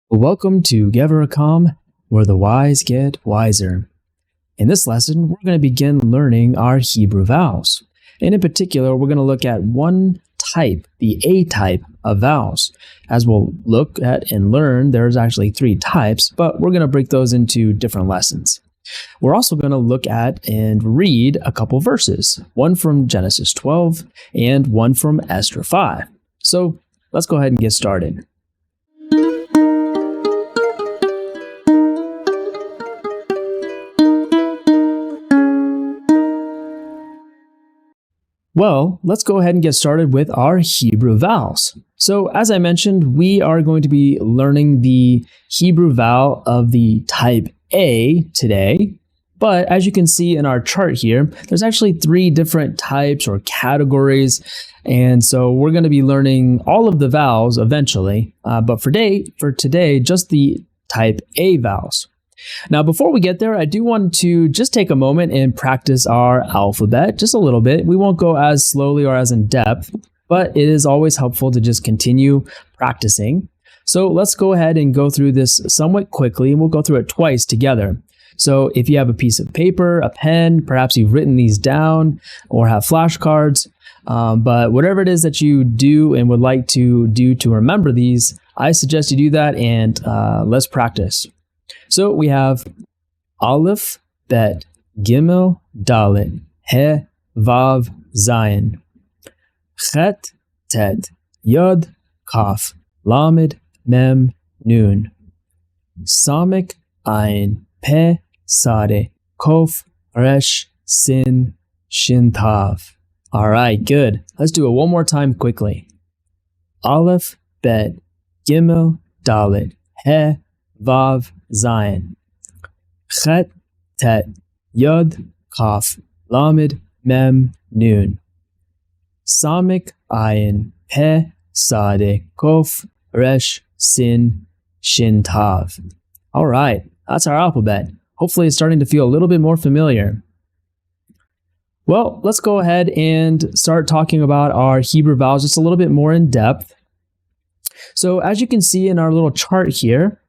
Welcome to Geveracom, where the wise get wiser. In this lesson, we're going to begin learning our Hebrew vowels. And in particular, we're going to look at one type, the A type of vowels. As we'll look at and learn, there's actually three types, but we're going to break those into different lessons. We're also going to look at and read a couple verses, one from Genesis 12 and one from Esther 5. So let's go ahead and get started. Well, let's go ahead and get started with our Hebrew vowels. So as I mentioned, we are going to be learning the Hebrew vowel of the type A today. But as you can see in our chart here, there's actually three different types or categories. And so we're going to be learning all of the vowels eventually. But for today, just the type A vowels. Now, before we get there, I do want to just take a moment and practice our alphabet just a little bit. We won't go as slowly or as in depth, but it is always helpful to just continue practicing. So let's go ahead and go through this somewhat quickly, and we'll go through it twice together. So if you have a piece of paper, a pen, perhaps you've written these down or have flashcards, but whatever it is that you do and would like to do to remember these, I suggest you do that, and let's practice. So we have Aleph, Bet, Gimel, Dalet, He, Vav, Zayin, Chet, Tet, Yod, Kaf, Lamed, Mem, Nun, Samek, Ayin, Pe, Sade, Kof, Resh, Sin, Shin, Tav. All right, good. Let's do it one more time quickly. Aleph, Bet, Gimel, Dalet, He, Vav, Zayin, Chet, Tet, Yod, Kaf, Lamed, Mem, Nun, Samek, Ayin, Pe, Sade, Kof, Resh, Sin, Shin, Tav. All right, that's our alphabet. Hopefully it's starting to feel a little bit more familiar. Well, let's go ahead and start talking about our Hebrew vowels just a little bit more in depth. So as you can see in our little chart here,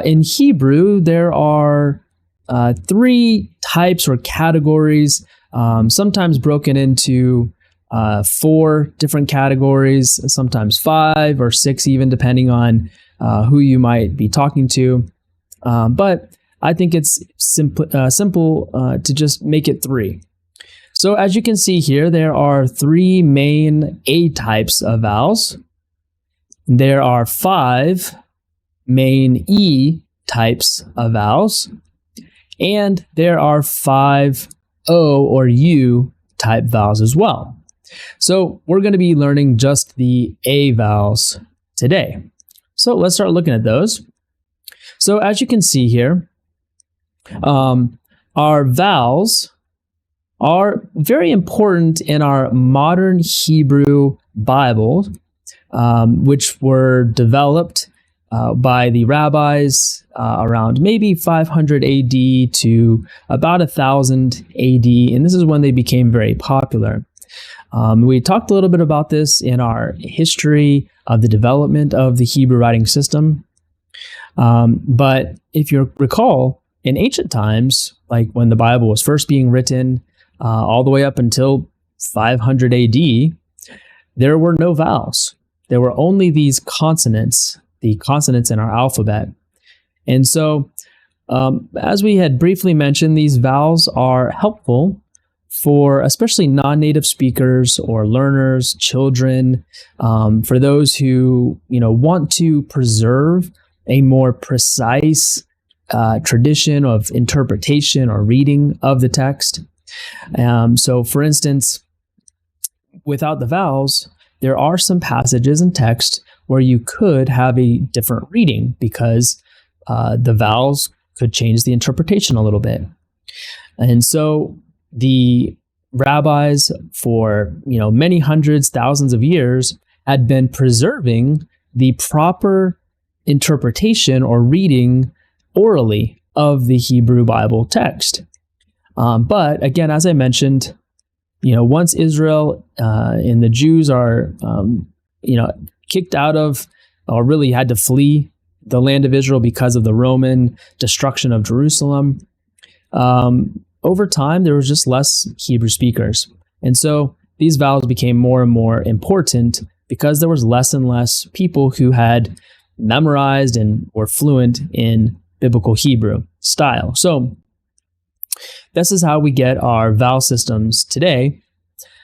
in Hebrew, there are three types or categories, sometimes broken into four different categories, sometimes 5 or 6 even, depending on who you might be talking to. But I think it's simple to just make it 3. So as you can see here, there are 3 main A types of vowels. There are 5 main E types of vowels, and there are 5 O or U type vowels as well. So we're going to be learning just the A vowels today. So let's start looking at those. So as you can see here, our vowels are very important in our modern Hebrew Bible, which were developed by the rabbis around maybe 500 AD to about 1000 AD, and this is when they became very popular. We talked a little bit about this in our history of the development of the Hebrew writing system. But if you recall, in ancient times, like when the Bible was first being written, all the way up until 500 AD, there were no vowels. There were only these consonants, the consonants in our alphabet. And so, as we had briefly mentioned, these vowels are helpful for especially non-native speakers or learners, children, for those who want to preserve a more precise tradition of interpretation or reading of the text. So, for instance, without the vowels, there are some passages in text where you could have a different reading because the vowels could change the interpretation a little bit. And so the rabbis for many hundreds, thousands of years had been preserving the proper interpretation or reading orally of the Hebrew Bible text. But again, as I mentioned, once Israel and the Jews are, kicked out of, or really had to flee the land of Israel because of the Roman destruction of Jerusalem, over time there was just less Hebrew speakers. And so these vowels became more and more important because there was less and less people who had memorized and were fluent in biblical Hebrew style. So this is how we get our vowel systems today.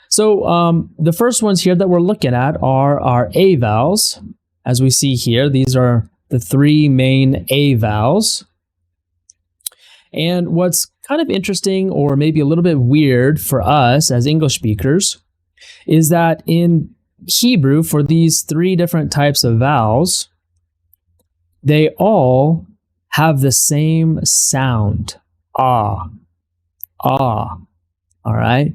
So the first ones here that we're looking at are our A vowels. As we see here, these are the three main A vowels. And what's kind of interesting, or maybe a little bit weird for us as English speakers, is that in Hebrew, for these three different types of vowels, they all have the same sound. Ah. Ah. All right?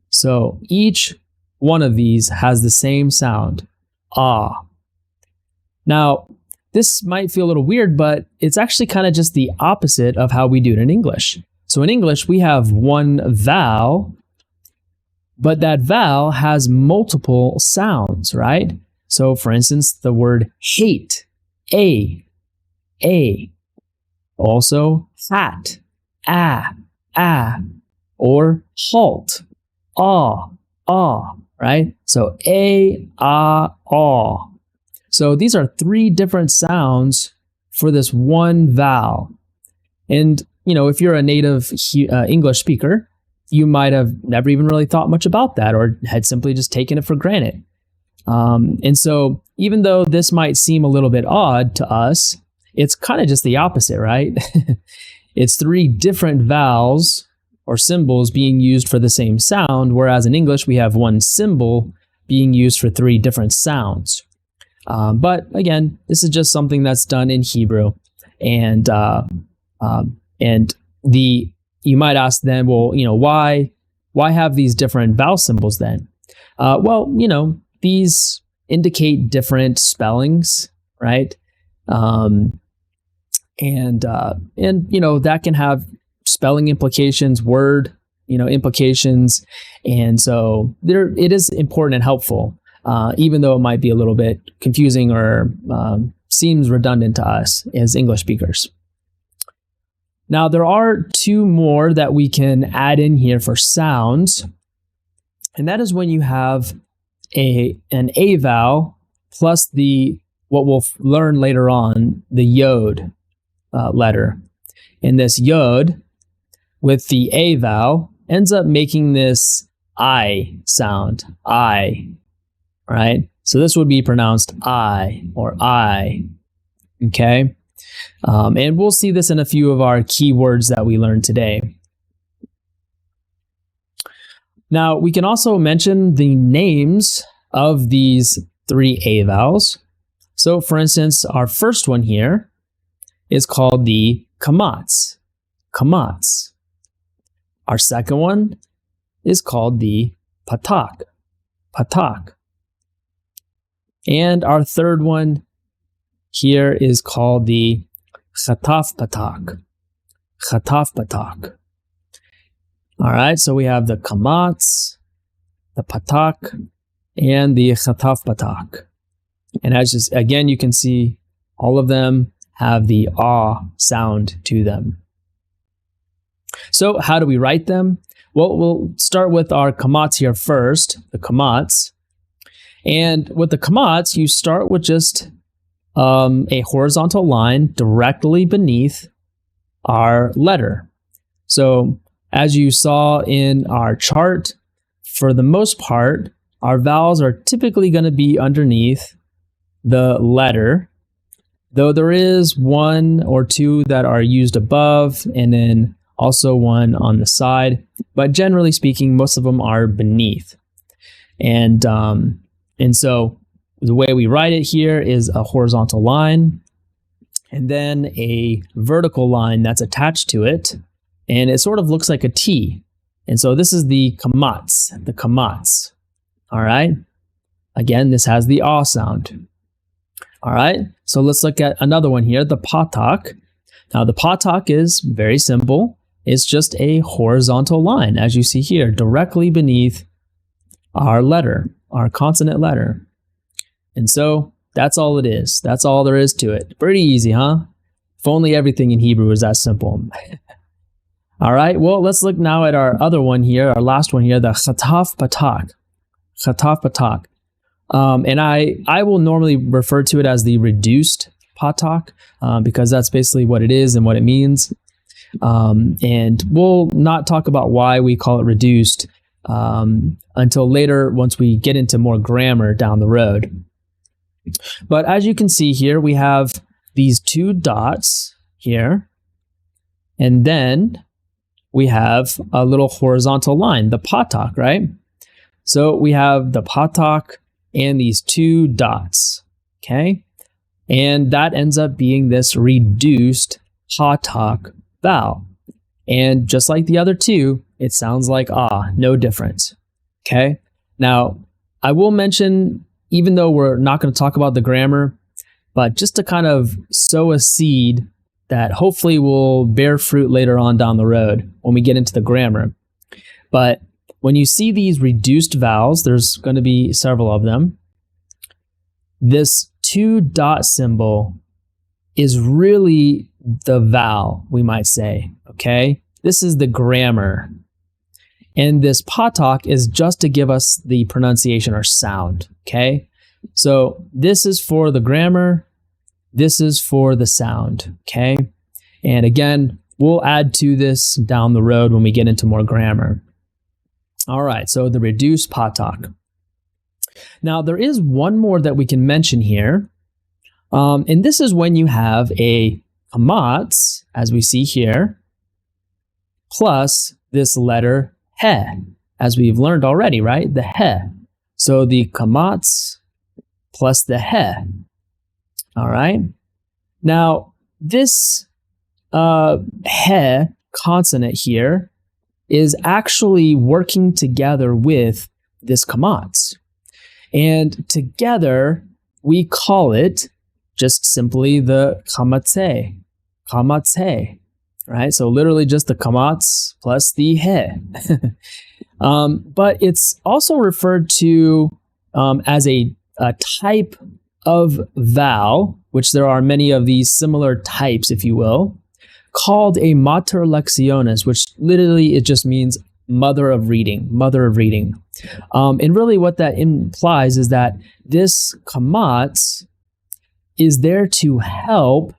So each one of these has the same sound. Ah. Now, this might feel a little weird, but it's actually kind of just the opposite of how we do it in English. So in English, we have one vowel, but that vowel has multiple sounds, right? So for instance, the word hate, A. Also, hat, or halt, right? So A, aw. So these are three different sounds for this one vowel. And, if you're a native English speaker, you might have never even really thought much about that or had simply just taken it for granted. And so even though this might seem a little bit odd to us, it's kind of just the opposite, right? It's three different vowels or symbols being used for the same sound, whereas in English we have one symbol being used for three different sounds. But again, this is just something that's done in Hebrew, and you might ask then, well, why have these different vowel symbols then? These indicate different spellings, right? And that can have spelling implications, word, implications, and so it is important and helpful. Even though it might be a little bit confusing or seems redundant to us as English speakers. Now, there are two more that we can add in here for sounds, and that is when you have an A vowel plus what we'll learn later on, the yod letter. And this yod with the A vowel ends up making this I sound, I. Right? So this would be pronounced I or I. Okay? And we'll see this in a few of our keywords that we learned today. Now, we can also mention the names of these three A vowels. So, for instance, our first one here is called the kamats. Kamats. Our second one is called the patak. Patak. And our third one here is called the chataf patak. Chataf patak. All right, so we have the kamats, the patak, and the chataf patak. And again, you can see all of them have the ah sound to them. So how do we write them? Well, we'll start with our kamats here first, the kamats. And with the kamats, you start with just a horizontal line directly beneath our letter. So as you saw in our chart, for the most part, our vowels are typically going to be underneath the letter, though there is one or two that are used above and then also one on the side. But generally speaking, most of them are beneath. And so the way we write it here is a horizontal line and then a vertical line that's attached to it. And it sort of looks like a T. And so this is the kamats, the kamats. All right. Again, this has the ah sound. All right. So let's look at another one here, the patak. Now the patak is very simple. It's just a horizontal line, as you see here, directly beneath our letter, our consonant letter. And so That's all it is. That's all there is to it. Pretty easy, huh? If only everything in Hebrew was that simple. All right, well, let's look now at our other one here, our last one here, the chataf patak. Chataf patak. And I will normally refer to it as the reduced patak because that's basically what it is and what it means. And we'll not talk about why we call it reduced until later once we get into more grammar down the road. But as you can see here, we have these two dots here, and then we have a little horizontal line, the patak, right? So we have the patak and these two dots, okay? And that ends up being this reduced patak vowel. And just like the other two, it sounds like ah, no difference, okay? Now, I will mention, even though we're not going to talk about the grammar, but just to kind of sow a seed that hopefully will bear fruit later on down the road when we get into the grammar. But when you see these reduced vowels, there's going to be several of them. This two dot symbol is really the vowel, we might say, okay? This is the grammar. And this patak is just to give us the pronunciation or sound, okay? So this is for the grammar. This is for the sound, okay? And again, we'll add to this down the road when we get into more grammar. All right, so the reduced patak. Now, there is one more that we can mention here. And this is when you have a kamatz, as we see here, plus this letter he, as we've learned already, right? The he. So the kamatz plus the he. All right. Now, this he consonant here is actually working together with this kamatz. And together, we call it just simply the kamatze. Kamatze. Right? So literally just the kamatz plus the he. But it's also referred to as a type of vowel, which there are many of these similar types, if you will, called a mater lectionis, which literally it just means mother of reading, mother of reading. And really what that implies is that this kamatz is there to help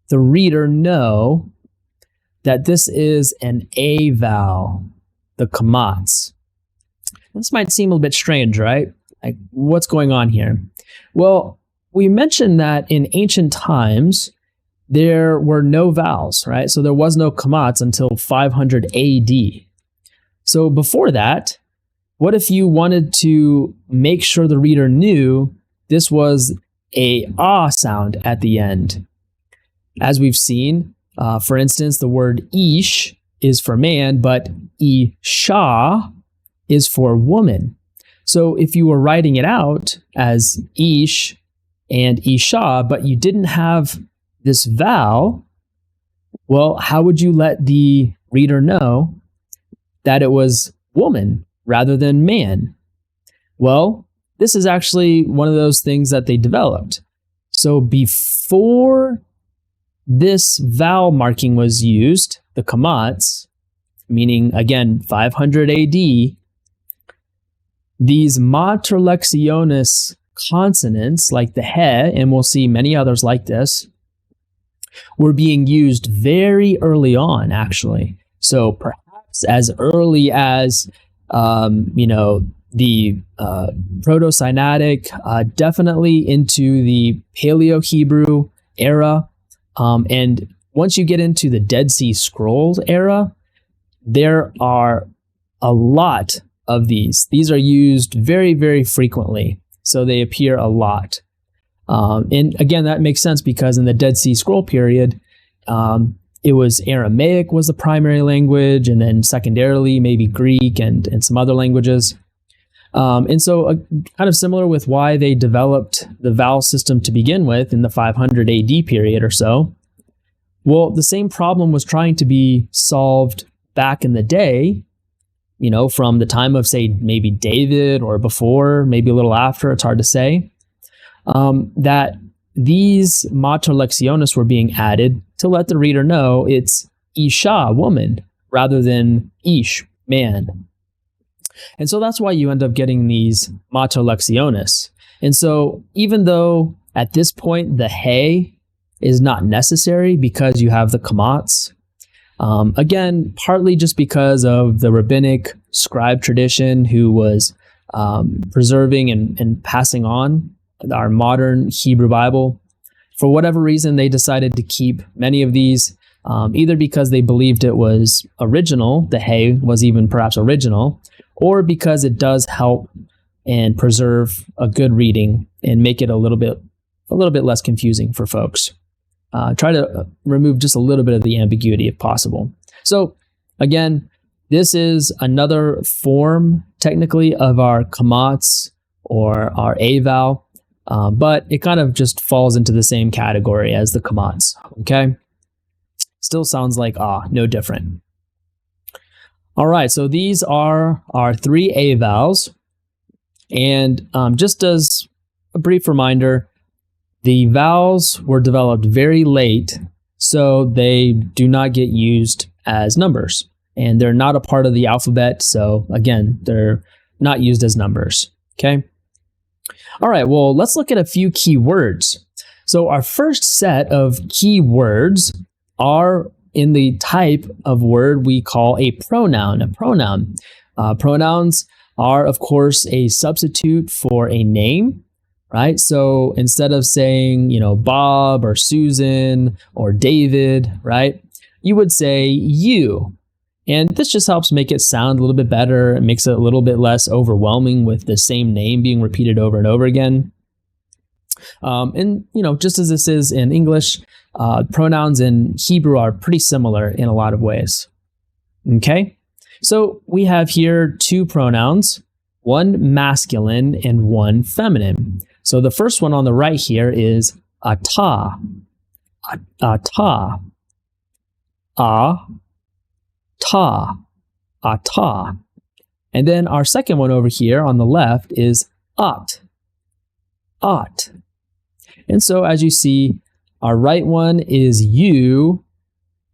the reader know that this is an A vowel, the kamatz. This might seem a bit strange, right? Like, what's going on here? Well, we mentioned that in ancient times, there were no vowels, right? So there was no kamatz until 500 AD. So before that, what if you wanted to make sure the reader knew this was a ah sound at the end? As we've seen, for instance, the word ish is for man, but isha is for woman. So if you were writing it out as ish and isha, but you didn't have this vowel, well, how would you let the reader know that it was woman rather than man? Well, this is actually one of those things that they developed. So before this vowel marking was used, the kamatz, meaning again 500 AD, these mater lectionis consonants like the he, and we'll see many others like this, were being used very early on, actually. So perhaps as early as, the Proto-Sinaitic, definitely into the Paleo-Hebrew era. And once you get into the Dead Sea Scrolls era, there are a lot of these. These are used very, very frequently. So they appear a lot. And again, that makes sense because in the Dead Sea Scroll period, it was Aramaic was the primary language, and then secondarily maybe Greek and some other languages. And so kind of similar with why they developed the vowel system to begin with in the 500 AD period or so. Well, the same problem was trying to be solved back in the day, from the time of, say, maybe David or before, maybe a little after, it's hard to say. that these mater lectionis were being added to let the reader know it's isha, woman, rather than ish, man. And so that's why you end up getting these mater lectionis. And so even though at this point the he is not necessary because you have the kamats, again, partly just because of the rabbinic scribe tradition who was preserving and passing on our modern Hebrew Bible. For whatever reason, they decided to keep many of these, either because they believed it was original, the he was even perhaps original, or because it does help and preserve a good reading and make it a little bit less confusing for folks. Try to remove just a little bit of the ambiguity if possible. So again, this is another form technically of our kamats or our a vowel, but it kind of just falls into the same category as the kamats, okay? Still sounds like no different. All right, so these are our 3 a vowels. And just as a brief reminder, the vowels were developed very late, so they do not get used as numbers. And they're not a part of the alphabet, so again, they're not used as numbers, okay? All right, well, let's look at a few key words. So our first set of key words are in the type of word we call a pronoun. Pronouns are, of course, a substitute for a name, right? So instead of saying, Bob or Susan or David, right, you would say you. And this just helps make it sound a little bit better. It makes it a little bit less overwhelming with the same name being repeated over and over again. And just as this is in English, pronouns in Hebrew are pretty similar in a lot of ways. Okay? So we have here 2 pronouns, one masculine and one feminine. So the first one on the right here is ata. Ata. Ta, ata. And then our second one over here on the left is at. And so as you see, our right one is you,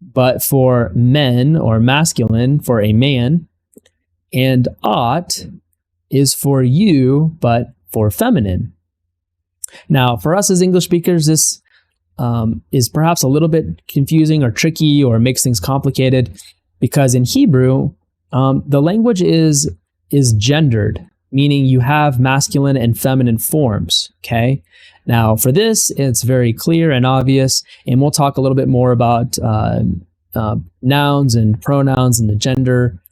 but for men or masculine, for a man. And at is for you, but for feminine. Now, for us as English speakers, this is perhaps a little bit confusing or tricky or makes things complicated, because in Hebrew, the language is gendered, meaning you have masculine and feminine forms, okay? Now, for this, it's very clear and obvious, and we'll talk a little bit more about nouns and pronouns and the gender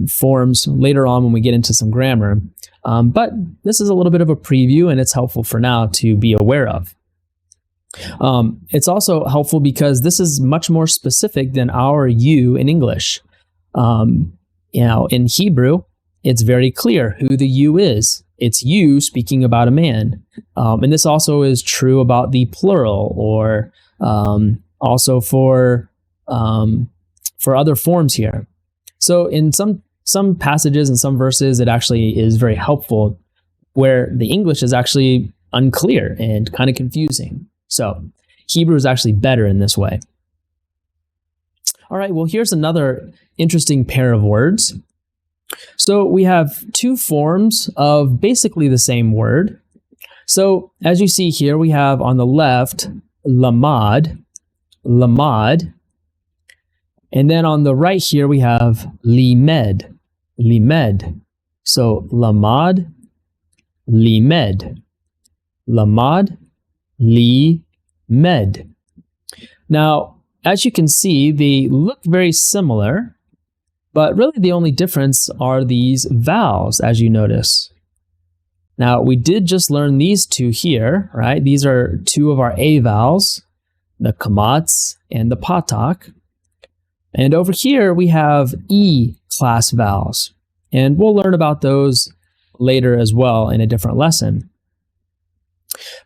forms later on when we get into some grammar. But this is a little bit of a preview, and it's helpful for now to be aware of. It's also helpful because this is much more specific than our you in English. In Hebrew, it's very clear who the you is. It's you speaking about a man. And this also is true about the plural, or also for other forms here. So in some passages and some verses, it actually is very helpful where the English is actually unclear and kind of confusing. So Hebrew is actually better in this way. All right, well, here's another interesting pair of words. So we have 2 forms of basically the same word. So as you see here, we have on the left, lamad. And then on the right here, we have limed. So lamad, limed. Lamad, limed. Now, as you can see, they look very similar, but really the only difference are these vowels, as you notice. Now, we did just learn these 2 here, right? These are 2 of our A vowels, the kamats and the patak. And over here, we have E class vowels, and we'll learn about those later as well in a different lesson.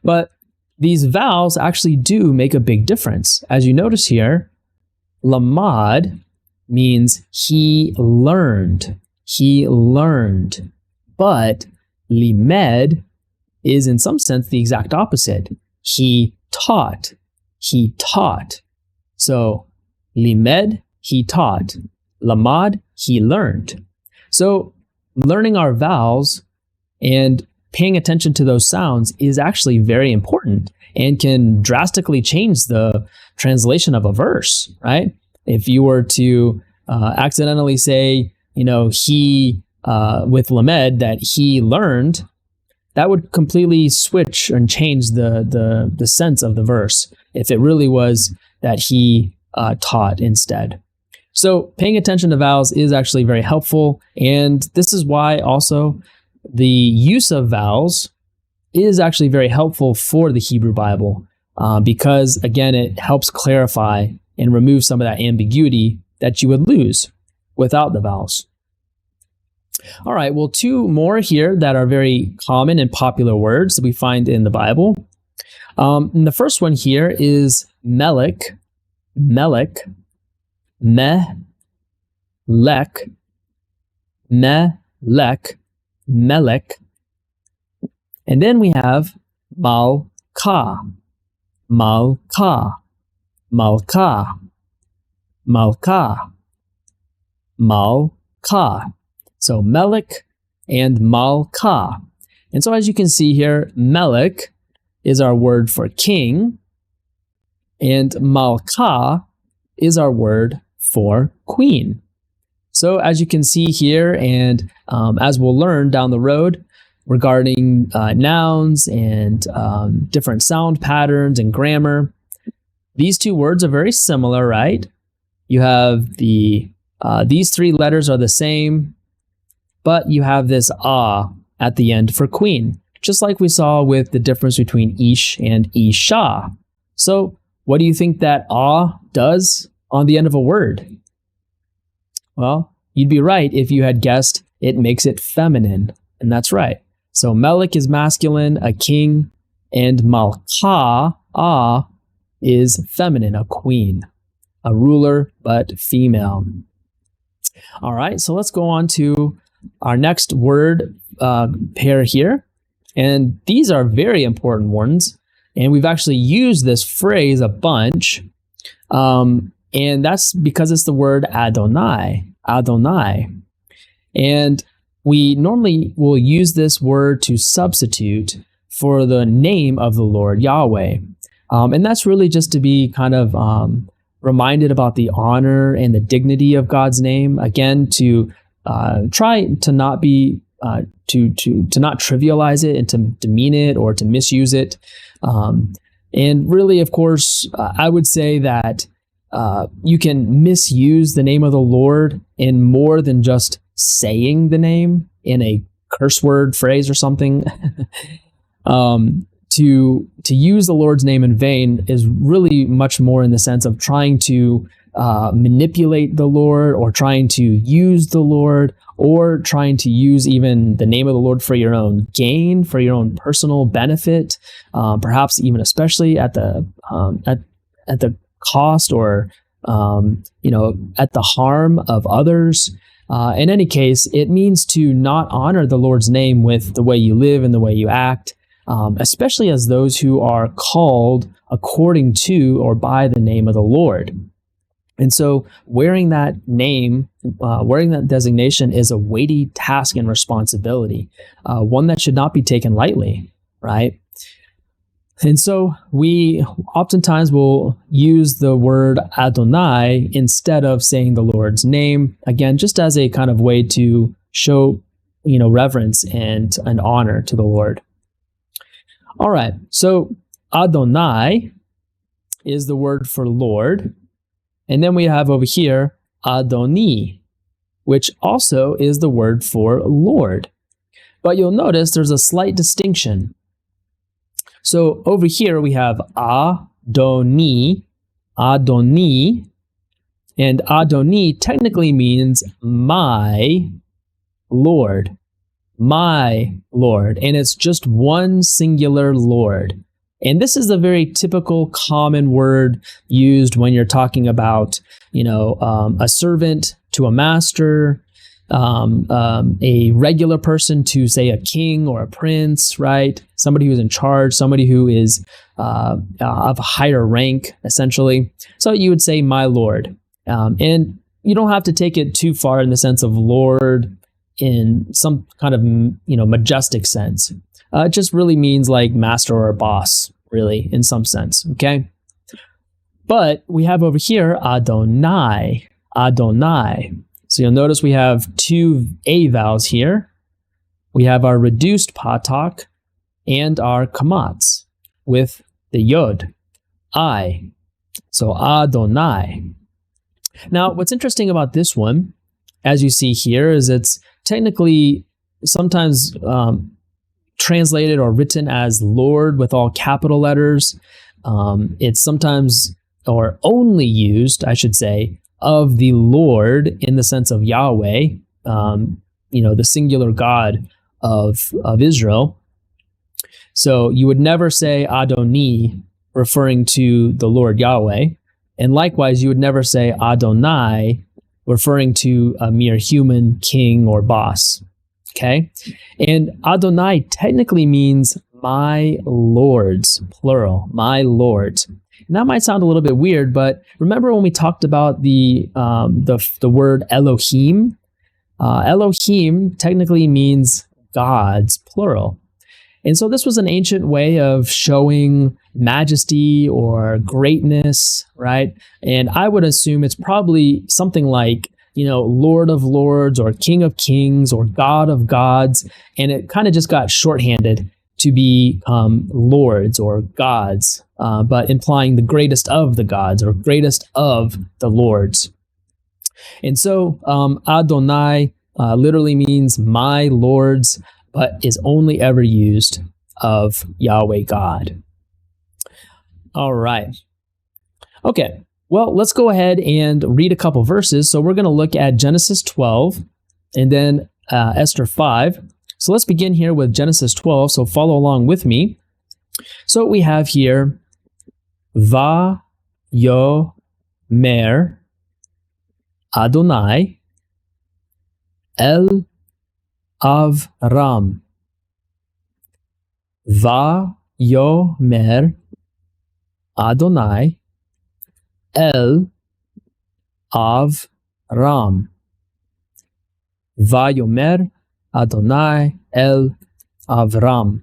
But these vowels actually do make a big difference. As you notice here, lamad means he learned. But limed is in some sense the exact opposite. He taught. He taught. So, limed, he taught. Lamad, he learned. So, learning our vowels and paying attention to those sounds is actually very important and can drastically change the translation of a verse, right? If you were to accidentally say, he, with lamed, that he learned, that would completely switch and change the sense of the verse if it really was that he taught instead. So paying attention to vowels is actually very helpful, and this is why also the use of vowels is actually very helpful for the Hebrew Bible because, again, it helps clarify and remove some of that ambiguity that you would lose without the vowels. All right, well, two more here that are very common and popular words that we find in the Bible. And the first one here is melech, melech, melech, melech, melech. And then we have malka, malka, malka, malka, malka. So melech and malka. And so as you can see here, melech is our word for king, and malka is our word for queen. So as you can see here, and as we'll learn down the road regarding nouns and different sound patterns and grammar, these two words are very similar, right? You have these three letters are the same, but you have this at the end for queen, just like we saw with the difference between ish and isha. So what do you think that does on the end of a word? Well, you'd be right if you had guessed it makes it feminine, and that's right. So melech is masculine, a king, and malka, is feminine, a queen, a ruler, but female. All right, so let's go on to our next word pair here. And these are very important ones. And we've actually used this phrase a bunch. And that's because it's the word Adonai, Adonai. And we normally will use this word to substitute for the name of the Lord, Yahweh. And that's really just to be kind of reminded about the honor and the dignity of God's name. Again, to try to not be to not trivialize it and to demean it or to misuse it. And really, of course, I would say that you can misuse the name of the Lord in more than just saying the name in a curse word phrase or something. To use the Lord's name in vain is really much more in the sense of trying to manipulate the Lord, or trying to use the Lord, or trying to use even the name of the Lord for your own gain, for your own personal benefit, perhaps even especially at the cost or at the harm of others. In any case, it means to not honor the Lord's name with the way you live and the way you act, especially as those who are called according to or by the name of the Lord. And so wearing that name, wearing that designation is a weighty task and responsibility, one that should not be taken lightly, right? And so we oftentimes will use the word Adonai instead of saying the Lord's name, again, just as a kind of way to show, reverence and honor to the Lord. All right, so Adonai is the word for Lord. And then we have over here Adoni, which also is the word for Lord. But you'll notice there's a slight distinction. So over here we have Adoni, Adoni, and Adoni technically means my Lord, my Lord. And it's just one singular Lord. And this is a very typical common word used when you're talking about, a servant to a master, a regular person to, say, a king or a prince, right? Somebody who's in charge, somebody who is of a higher rank, essentially. So you would say, my lord. And you don't have to take it too far in the sense of lord in some kind of, majestic sense. It just really means like master or boss, really, in some sense, okay? But we have over here Adonai, Adonai. So you'll notice we have two A vowels here. We have our reduced patak and our kamats with the yod, I. So Adonai. Now, what's interesting about this one, as you see here, is it's technically sometimes translated or written as Lord with all capital letters. It's sometimes, or only used, I should say, of the Lord in the sense of Yahweh, the singular God of Israel. So you would never say Adoni referring to the Lord Yahweh. And likewise, you would never say Adonai referring to a mere human king or boss. Okay? And Adonai technically means my lords, plural, my lords. And that might sound a little bit weird, but remember when we talked about the word Elohim? Elohim technically means gods, plural. And so this was an ancient way of showing majesty or greatness, right? And I would assume it's probably something like, Lord of Lords or King of Kings or God of Gods. And it kind of just got shorthanded to be lords or gods, but implying the greatest of the gods or greatest of the lords. And so Adonai literally means my lords, but is only ever used of Yahweh God. All right. Okay, well, let's go ahead and read a couple verses. So we're going to look at Genesis 12 and then Esther 5. So let's begin here with Genesis 12, so follow along with me. So we have here, Va yo mer Adonai el Avram. Va yo mer Adonai el Avram. Va yo mer Adonai el Avram.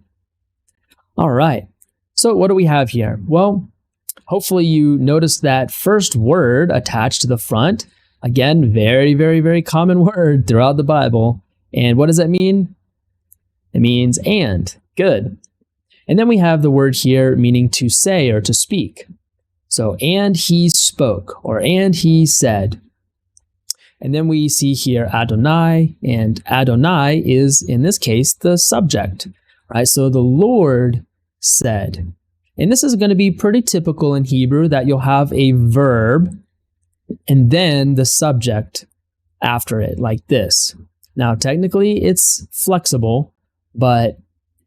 All right. So what do we have here? Well, hopefully you noticed that first word attached to the front. Again, very, very, very common word throughout the Bible. And what does that mean? It means and. Good. And then we have the word here meaning to say or to speak. So, and he spoke, or and he said. And then we see here Adonai, and Adonai is, in this case, the subject, right? So the Lord said. And this is going to be pretty typical in Hebrew that you'll have a verb and then the subject after it, like this. Now, technically, it's flexible, but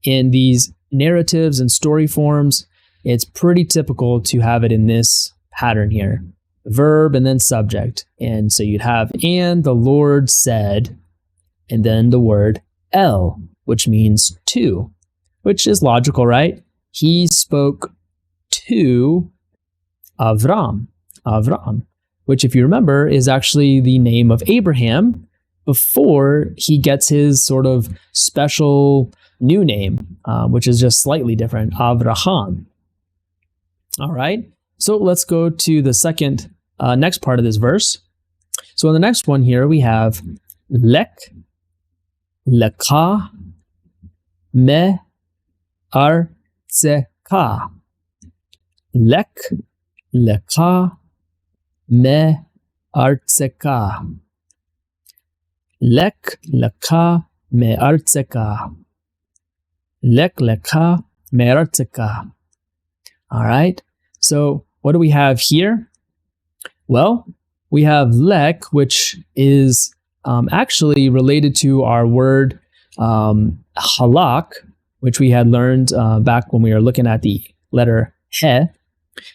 in these narratives and story forms, it's pretty typical to have it in this pattern here. Verb and then subject. And so you'd have, and the Lord said, and then the word el, which means to, which is logical, right? He spoke to Avram, which, if you remember, is actually the name of Abraham before he gets his sort of special new name, which is just slightly different, Avraham. All right, so let's go to the second, next part of this verse. So in the next one here, we have lek, leka, me, artzeka. Lek, leka, me, artzeka. Lek, leka, me, artzeka. Lek, leka, me, artzeka. All right, so what do we have here? Well, we have lek, which is actually related to our word halak, which we had learned back when we were looking at the letter he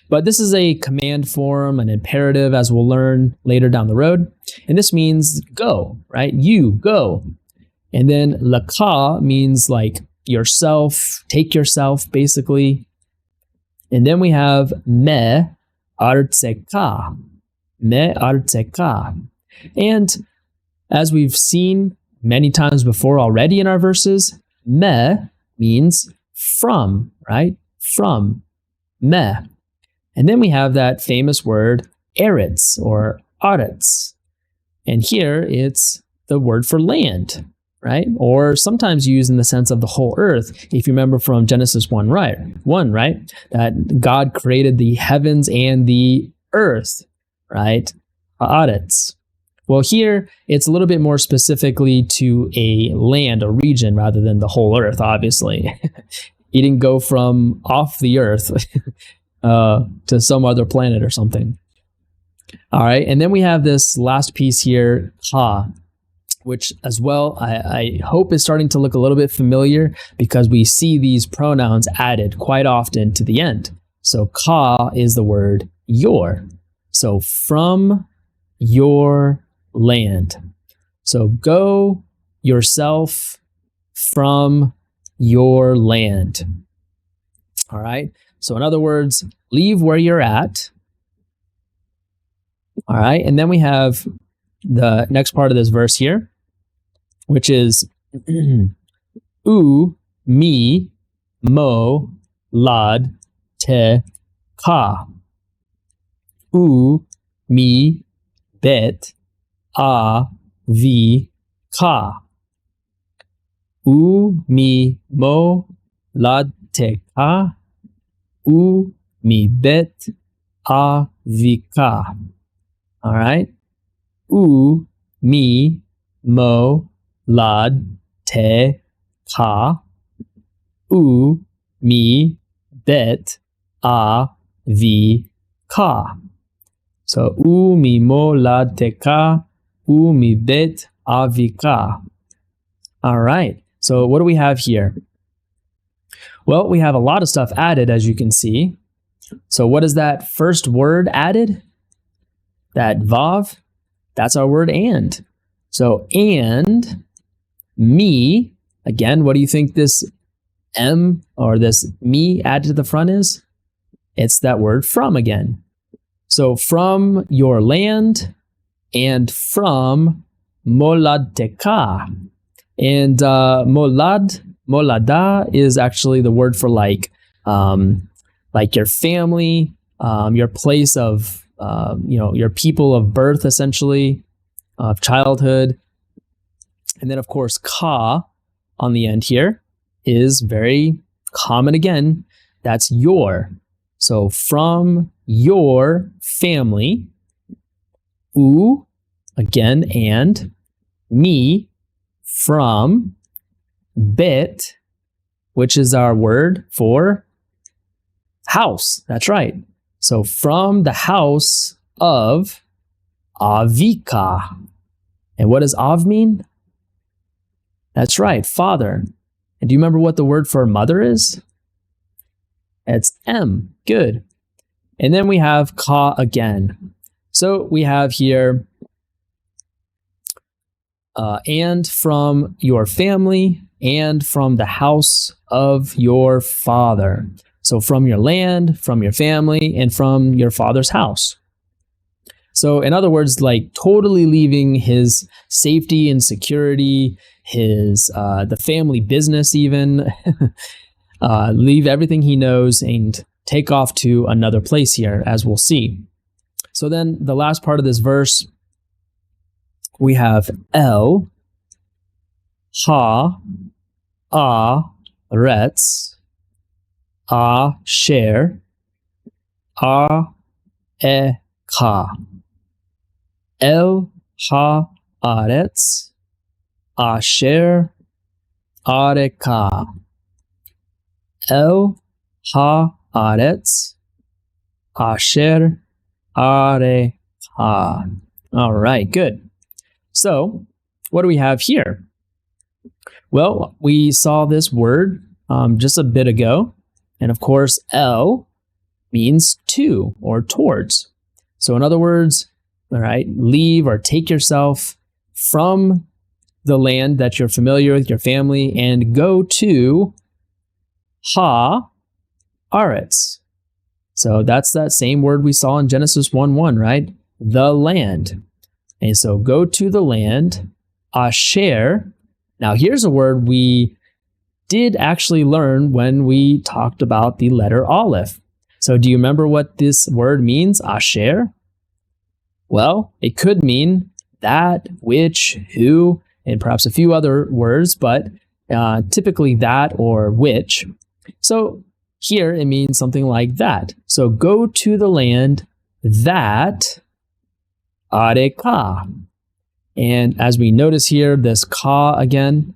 But this is a command form, an imperative, as we'll learn later down the road. And this means go, right? You, go. And then laka means like yourself, take yourself, basically. And then we have me artseka. Me artseka. And as we've seen many times before already in our verses, me means from, right? From. Me. And then we have that famous word eretz or aretz. And here it's the word for land, right? Or sometimes used in the sense of the whole earth. If you remember from Genesis 1, right? That God created the heavens and the earth, right? Haaretz. Well, here it's a little bit more specifically to a land, a region, rather than the whole earth, obviously. He didn't go from off the earth to some other planet or something. All right, and then we have this last piece here, ka, which as well I hope is starting to look a little bit familiar because we see these pronouns added quite often to the end. So ka is the word your. So from your land. So go yourself from your land. All right. So in other words, leave where you're at. All right. And then we have the next part of this verse here, which is u, mi, mo, lad, te, ka. U, mi, bet, a, vi, ka. U, mi, mo, lad, te, ka. U, mi, bet, a, vi, ka. All right. U, mi, mo, lad, te, ka. U, mi, bet, a, vi, ka. So, u, mi, mo, lad, te, ka. U, mi, bet, a, vi, ka. All right. So what do we have here? Well, we have a lot of stuff added, as you can see. So what is that first word added? That vav, that's our word and. So and me, again, what do you think this M or this me added to the front is? It's that word from again. So from your land and from molad teka. And molada is actually the word for like your family, your place of, your people of birth, essentially, of childhood. And then, of course, ka on the end here is very common again. That's your. So from your family, u, again, and me, from, bet, which is our word for house. That's right. So from the house of Avika. And what does Av mean? That's right, father. And do you remember what the word for mother is? It's M. Good. And then we have ka again. So we have here and from your family and from the house of your father. So from your land, from your family, and from your father's house. So in other words, like totally leaving his safety and security, his the family business even, leave everything he knows and take off to another place here, as we'll see. So then the last part of this verse, we have el, ha, a, retz, a, sher, a, e, ka. El, ha, aretz, asher, areka. El, ha, aretz, asher, areka. All right, good. So, what do we have here? Well, we saw this word just a bit ago. And of course, el means to or towards. So in other words, all right, leave or take yourself from the land that you're familiar with, your family, and go to Haaretz. So that's that same word we saw in Genesis 1:1, right? The land. And so go to the land, Asher. Now here's a word we did actually learn when we talked about the letter Aleph. So do you remember what this word means, Asher? Well, it could mean that, which, who, and perhaps a few other words, but typically that or which. So here it means something like that. So go to the land that Areka. And as we notice here, this ka again,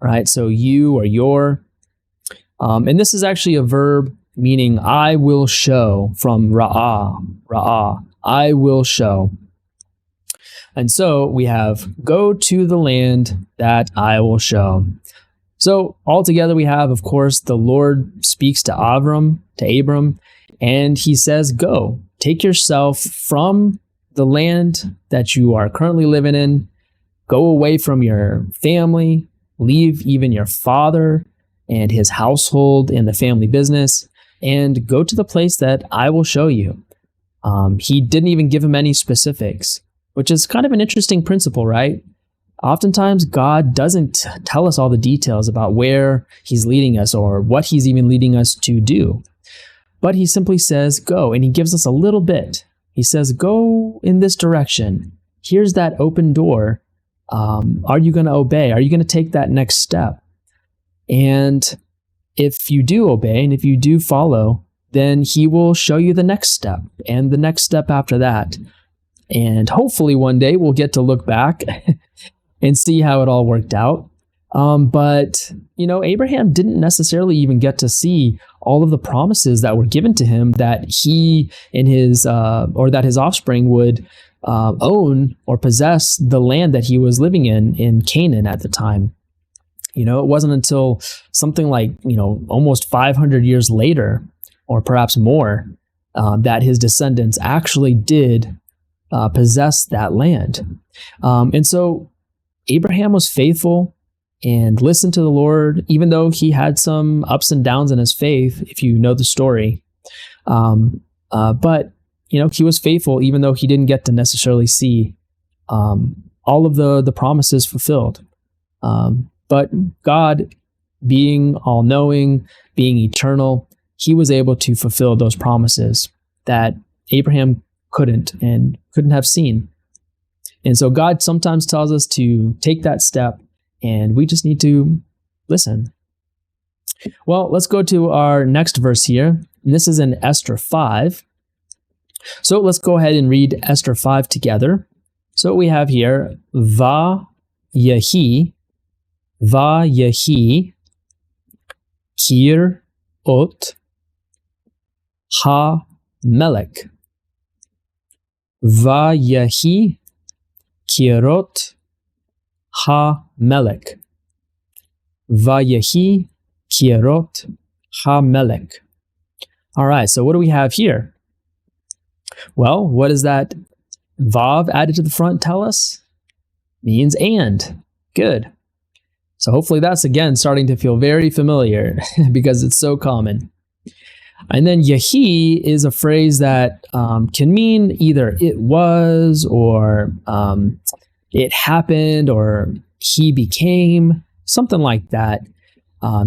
right? So you or your. And this is actually a verb meaning I will show, from ra'ah, I will show. And so we have go to the land that I will show. So altogether we have, of course, the Lord speaks to Abram, and he says, go, take yourself from the land that you are currently living in, go away from your family, leave even your father and his household and the family business, and go to the place that I will show you. He didn't even give him any specifics, which is kind of an interesting principle, right? Oftentimes, God doesn't tell us all the details about where he's leading us or what he's even leading us to do. But he simply says, go, and he gives us a little bit. He says, go in this direction. Here's that open door. Are you going to obey? Are you going to take that next step? And if you do obey and if you do follow, then he will show you the next step and the next step after that. And hopefully one day we'll get to look back and see how it all worked out. But, Abraham didn't necessarily even get to see all of the promises that were given to him that he and his offspring would own or possess the land that he was living in Canaan at the time. It wasn't until something like, almost 500 years later, or perhaps more, that his descendants actually did possess that land. And so Abraham was faithful and listened to the Lord, even though he had some ups and downs in his faith, if you know the story. But he was faithful, even though he didn't get to necessarily see all of the promises fulfilled. But God, being all-knowing, being eternal, he was able to fulfill those promises that Abraham couldn't have seen. And so God sometimes tells us to take that step, and we just need to listen. Well, let's go to our next verse here. And this is in Esther 5. So let's go ahead and read Esther 5 together. So what we have here, Va-Yehi, Kir-Ot, Ha-Melech. Va-Yehi, Kirot, Ha-Melech. Va-Yehi, Kirot, Ha-Melech. All right, so what do we have here? Well, what does that Vav added to the front tell us? Means and. Good. So hopefully that's, again, starting to feel very familiar because it's so common. And then Yehi is a phrase that can mean either it was or it happened or he became, something like that.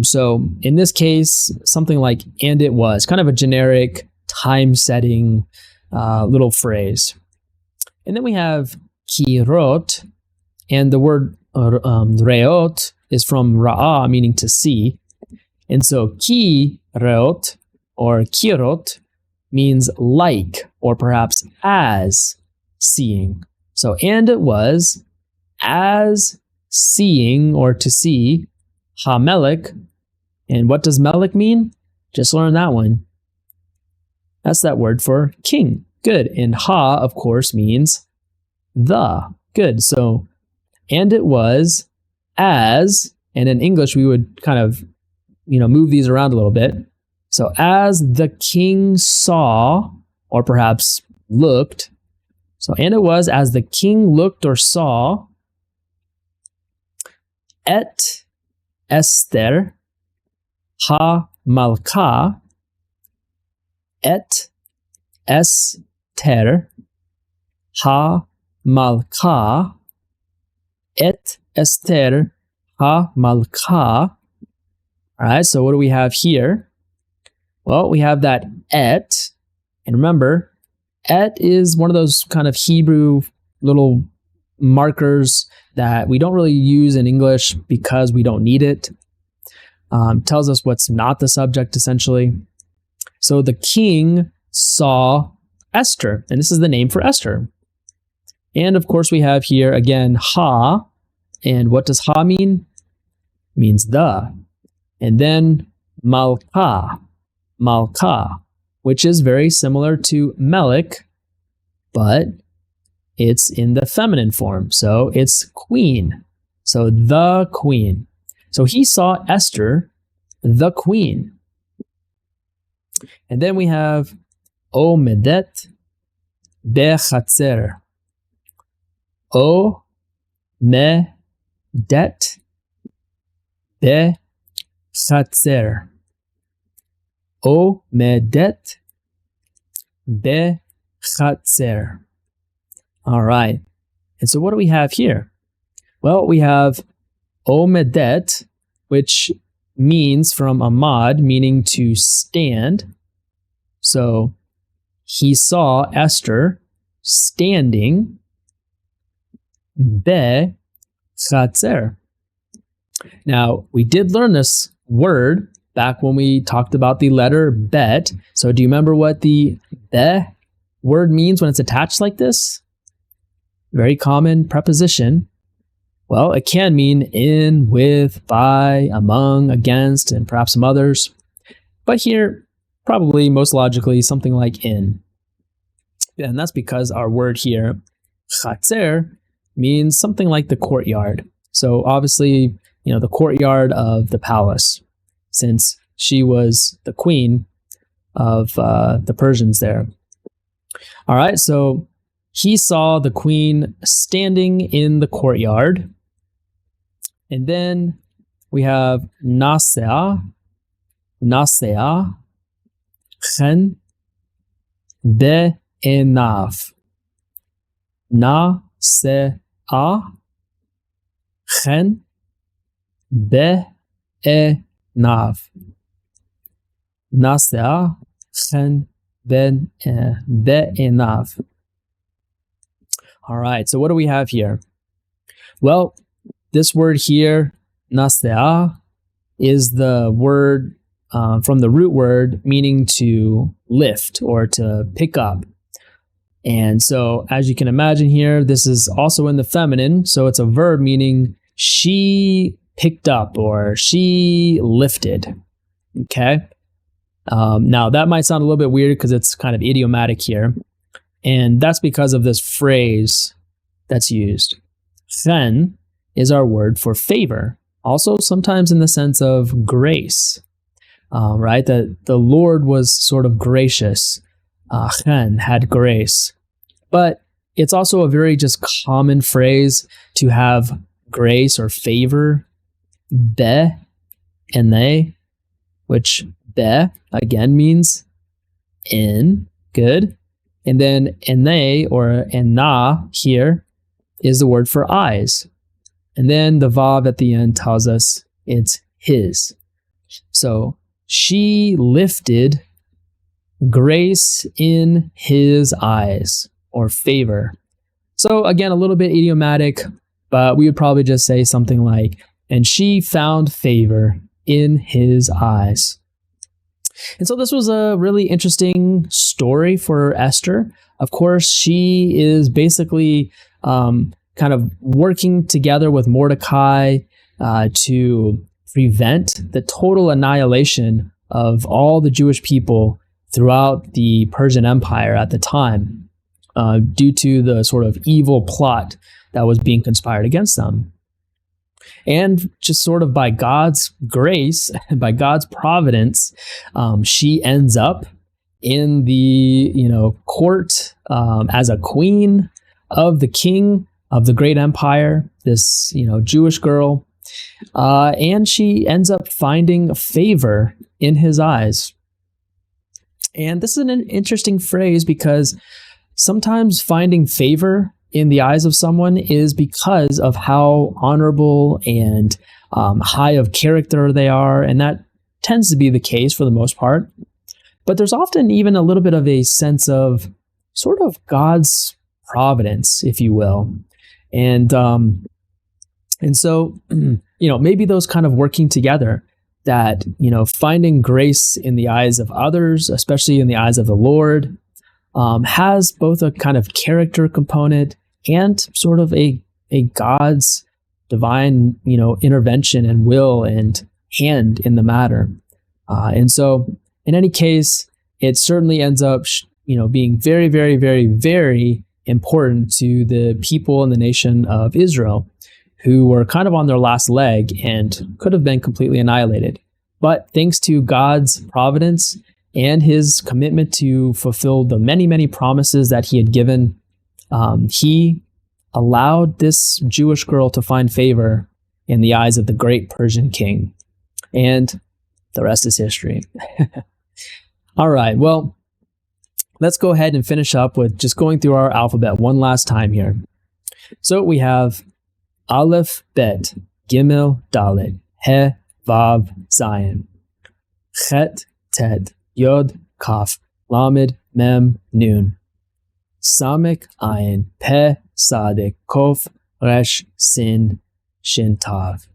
So in this case, something like and it was, kind of a generic time-setting little phrase. And then we have kirot, and the word reot is from ra'ah, meaning to see. And so ki-reot or kirot means like or perhaps as seeing. So and it was as seeing or to see, ha-melech. And what does melech mean? Just learn that one. That's that word for king. Good. And ha, of course, means the. Good. So, and it was as, and in English we would kind of, move these around a little bit. So as the king saw, or perhaps looked, and it was as the king looked or saw, et Esther ha-malka, et Esther ha-malka, et Esther ha-malka. All right, so what do we have here? Well, we have that et, and remember, et is one of those kind of Hebrew little markers that we don't really use in English because we don't need it. Tells us what's not the subject, essentially. So the king saw Esther, and this is the name for Esther. And of course, we have here again ha, and what does ha mean? It means the. And then malka, which is very similar to melik, but it's in the feminine form. So it's queen. So the queen. So he saw Esther, the queen. And then we have omedet bechatzer. Omedet bechatzer. Omedet bechatzer. All right. And so what do we have here? Well, we have omedet, which means from amad, meaning to stand. So he saw Esther standing bechatzer. Now, we did learn this word back when we talked about the letter bet. So do you remember what the be word means when it's attached like this? Very common preposition. Well, it can mean in, with, by, among, against, and perhaps some others. But here, probably most logically, something like in. And that's because our word here, chatzer, means something like the courtyard. So obviously, the courtyard of the palace, since she was the queen of the Persians there. All right, so he saw the queen standing in the courtyard. And then we have nasea, chen be'enav. Nasea, chen be'enav. Nasea, chen be'enav. All right, so what do we have here? Well, this word here, nasea, is the word from the root word meaning to lift or to pick up. And so, as you can imagine here, this is also in the feminine, so it's a verb meaning she picked up or she lifted. Okay? Now, that might sound a little bit weird because it's kind of idiomatic here. And that's because of this phrase that's used. Chen is our word for favor, also sometimes in the sense of grace, right? That the Lord was sort of gracious. Chen had grace. But it's also a very just common phrase to have grace or favor. Be and they, which be again means in, good. And then ene or ena here is the word for eyes. And then the vav at the end tells us it's his. So she lifted grace in his eyes or favor. So again, a little bit idiomatic, but we would probably just say something like, and she found favor in his eyes. And so this was a really interesting story for Esther. Of course, she is basically kind of working together with Mordecai to prevent the total annihilation of all the Jewish people throughout the Persian Empire at the time, due to the sort of evil plot that was being conspired against them. And just sort of by God's grace, by God's providence, she ends up in the court as a queen of the king of the great empire, this Jewish girl, and she ends up finding favor in his eyes. And this is an interesting phrase because sometimes finding favor in the eyes of someone is because of how honorable and high of character they are, and that tends to be the case for the most part. But there's often even a little bit of a sense of sort of God's providence, if you will. And so, maybe those kind of working together, that, finding grace in the eyes of others, especially in the eyes of the Lord, has both a kind of character component and sort of a God's divine, intervention and will and hand in the matter. And so in any case, it certainly ends up, being very, very, very, very important to the people in the nation of Israel, who were kind of on their last leg and could have been completely annihilated. But thanks to God's providence and his commitment to fulfill the many, many promises that he had given, he allowed this Jewish girl to find favor in the eyes of the great Persian king. And the rest is history. All right, well, let's go ahead and finish up with just going through our alphabet one last time here. So we have Aleph, Bet, Gimel, Dalet, He, Vav, Zayin, Chet, Tet, Yod, Kaf, Lamed, Mem, Nun, Samek, Ayin, Pe, Sadek, Kof, Resh, Sin, Shin, Tav.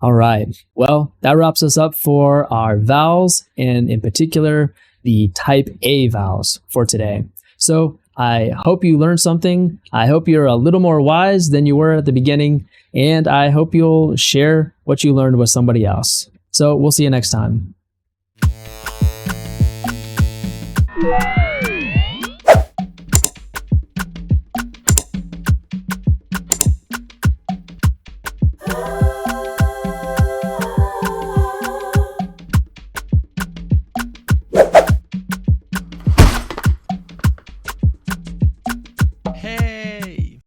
All right. Well, that wraps us up for our vowels, and in particular, the type A vowels for today. So I hope you learned something. I hope you're a little more wise than you were at the beginning, and I hope you'll share what you learned with somebody else. So we'll see you next time.